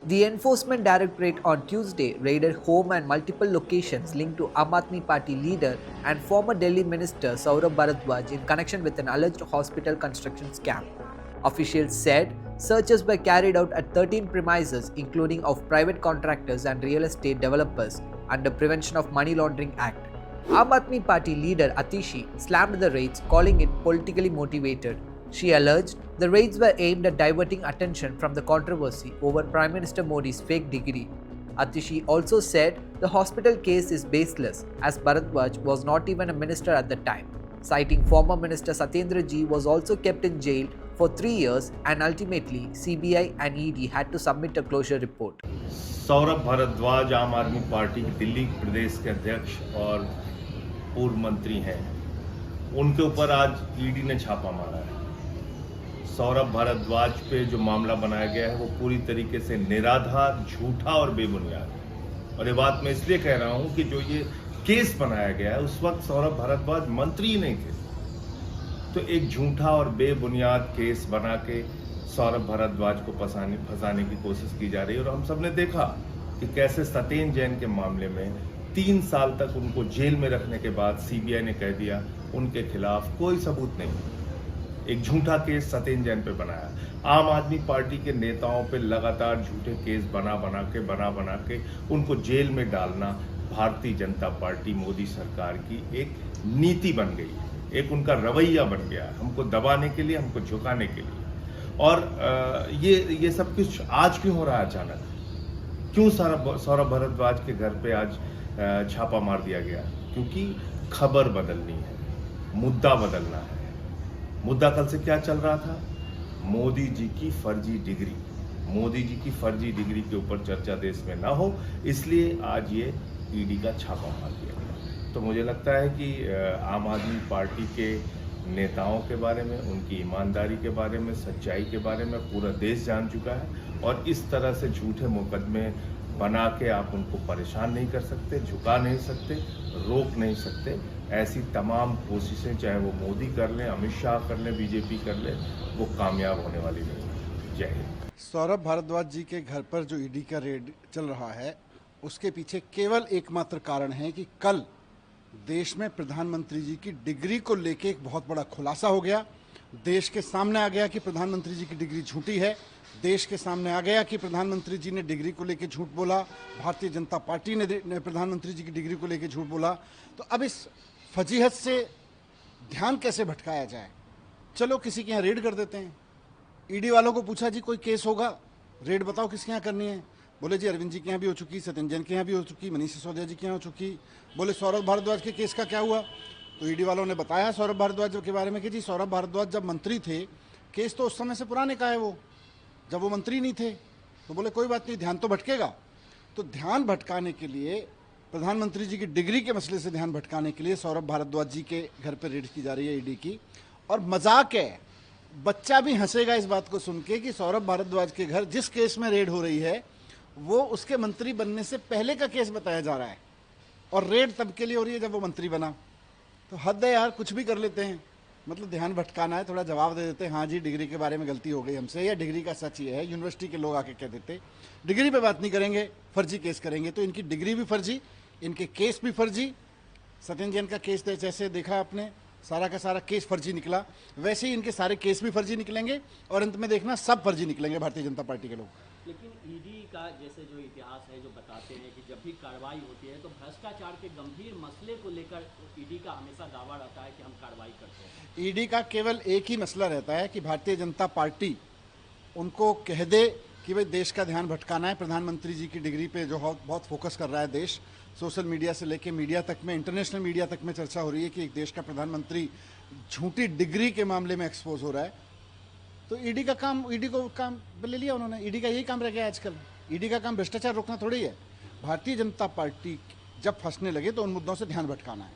The Enforcement Directorate on Tuesday raided home and multiple locations linked to Aam Aadmi Party leader and former Delhi Minister Saurabh Bharadwaj in connection with an alleged hospital construction scam. Officials said searches were carried out at 13 premises, including of private contractors and real estate developers, under Prevention of Money Laundering Act. Aam Aadmi Party leader Atishi slammed the raids, calling it politically motivated. She alleged the raids were aimed at diverting attention from the controversy over Prime Minister Modi's fake degree. Atishi also said the hospital case is baseless as Bharadwaj was not even a minister at the time, citing former Minister Satyendra Ji was also kept in jail for 3 years and ultimately CBI and ED had to submit a closure report. Saurabh Bhardwaj आम आदमी party के दिल्ली प्रदेश के अध्यक्ष और पूर्व मंत्री हैं। उनके ऊपर आज ईडी ने छापा मारा है। सौरभ भारद्वाज पे जो मामला बनाया गया है वो पूरी तरीके से निराधार, झूठा और बेबुनियाद है। और ये बात मैं इसलिए कह रहा हूं कि जो ये केस बनाया गया है उस वक्त सौरभ भारद्वाज मंत्री ही नहीं थे। तो एक झूठा और बेबुनियाद केस बना के सौरभ भारद्वाज को फंसाने की कोशिश की जा रही है। और हम सब ने देखा कि कैसे सत्येंद्र जैन के मामले में 3 साल तक उनको जेल में रखने के बाद सीबीआई ने कह दिया उनके खिलाफ कोई सबूत नहीं। एक झूठा केस सत्येंद्र जैन पे बनाया। आम आदमी पार्टी के नेताओं पे लगातार झूठे केस बना के उनको जेल में डालना भारतीय जनता पार्टी मोदी सरकार की एक नीति बन गई है, एक उनका रवैया बन गया है, हमको दबाने के लिए, हमको झुकाने के लिए। और ये सब कुछ आज क्यों हो रहा है अचानक? क्यों सौरभ भारद्वाज के घर पे आज छापा मार दिया गया? क्योंकि खबर बदलनी है, मुद्दा बदलना है। मुद्दा कल से क्या चल रहा था? मोदी जी की फर्जी डिग्री। मोदी जी की फर्जी डिग्री के ऊपर चर्चा देश में ना हो, इसलिए आज ये ईडी का छापा मार दिया गया। तो मुझे लगता है कि आम आदमी पार्टी के नेताओं के बारे में, उनकी ईमानदारी के बारे में, सच्चाई के बारे में पूरा देश जान चुका है। और इस तरह से झूठे मुकदमे बना के आप उनको परेशान नहीं कर सकते, झुका नहीं सकते, रोक नहीं सकते। ऐसी तमाम कोशिशें चाहे वो मोदी कर लें, अमित शाह कर लें, बीजेपी कर ले, वो कामयाब होने वाली नहीं। जय हिंद। सौरभ भारद्वाज जी के घर पर जो ईडी का रेड चल रहा है उसके पीछे केवल एकमात्र कारण है कि कल देश में प्रधानमंत्री जी की डिग्री को लेके एक बहुत बड़ा खुलासा हो गया। देश के सामने आ गया कि प्रधानमंत्री जी की डिग्री झूठी है। देश के सामने आ गया कि प्रधानमंत्री जी ने डिग्री को लेकर झूठ बोला, भारतीय जनता पार्टी ने प्रधानमंत्री जी की डिग्री को लेकर झूठ बोला। तो अब इस फजीहत से ध्यान कैसे भटकाया जाए? चलो किसी के यहाँ रेड कर देते हैं। ईडी वालों को पूछा जी कोई केस होगा, रेड बताओ किसके यहाँ करनी है। बोले जी अरविंद जी के यहाँ भी हो चुकी, सत्येंद्र जैन के यहाँ भी हो चुकी, मनीष सिसोदिया जी के यहाँ हो चुकी। बोले सौरभ भारद्वाज के केस का क्या हुआ? तो ईडी वालों ने बताया सौरभ भारद्वाज के बारे में कि जी सौरभ भारद्वाज जब मंत्री थे, केस तो उस समय से पुराने का है, वो जब वो मंत्री नहीं थे। तो बोले कोई बात नहीं, ध्यान तो भटकेगा। तो ध्यान भटकाने के लिए, प्रधानमंत्री जी की डिग्री के मसले से ध्यान भटकाने के लिए सौरभ भारद्वाज जी के घर पर रेड की जा रही है ईडी की। और मजाक है, बच्चा भी हंसेगा इस बात को सुन के कि सौरभ भारद्वाज के घर जिस केस में रेड हो रही है वो उसके मंत्री बनने से पहले का केस बताया जा रहा है, और रेड तब के लिए हो रही है जब वो मंत्री बना। तो हद है यार, कुछ भी कर लेते हैं। मतलब ध्यान भटकाना है, थोड़ा जवाब दे देते हैं, हाँ जी डिग्री के बारे में गलती हो गई हमसे, या डिग्री का सच ये है। यूनिवर्सिटी के लोग आके कह देते डिग्री पे बात नहीं करेंगे, फर्जी केस करेंगे। तो इनकी डिग्री भी फर्जी, इनके केस भी फर्जी। सत्येंद्र जैन का केस जैसे देखा आपने, सारा का सारा केस फर्जी निकला, वैसे ही इनके सारे केस भी फर्जी निकलेंगे और अंत में देखना सब फर्जी निकलेंगे भारतीय जनता पार्टी के लोग। लेकिन ईडी का जैसे जो इतिहास है, जो बताते हैं कि जब भी कार्रवाई होती है तो भ्रष्टाचार के गंभीर मसले को लेकर ईडी का हमेशा दावा रहता है कि हम कार्रवाई करते हैं। ईडी का केवल एक ही मसला रहता है कि भारतीय जनता पार्टी उनको कह दे कि भाई देश का ध्यान भटकाना है। प्रधानमंत्री जी की डिग्री पे जो बहुत फोकस कर रहा है देश, सोशल मीडिया से लेके मीडिया तक में, इंटरनेशनल मीडिया तक में चर्चा हो रही है कि एक देश का प्रधानमंत्री झूठी डिग्री के मामले में एक्सपोज हो रहा है। तो ईडी का काम, ईडी को काम ले लिया उन्होंने। ईडी का यही काम रह गया आजकल। ईडी का काम भ्रष्टाचार रोकना थोड़ी है। भारतीय जनता पार्टी जब फंसने लगे तो उन मुद्दों से ध्यान भटकाना है।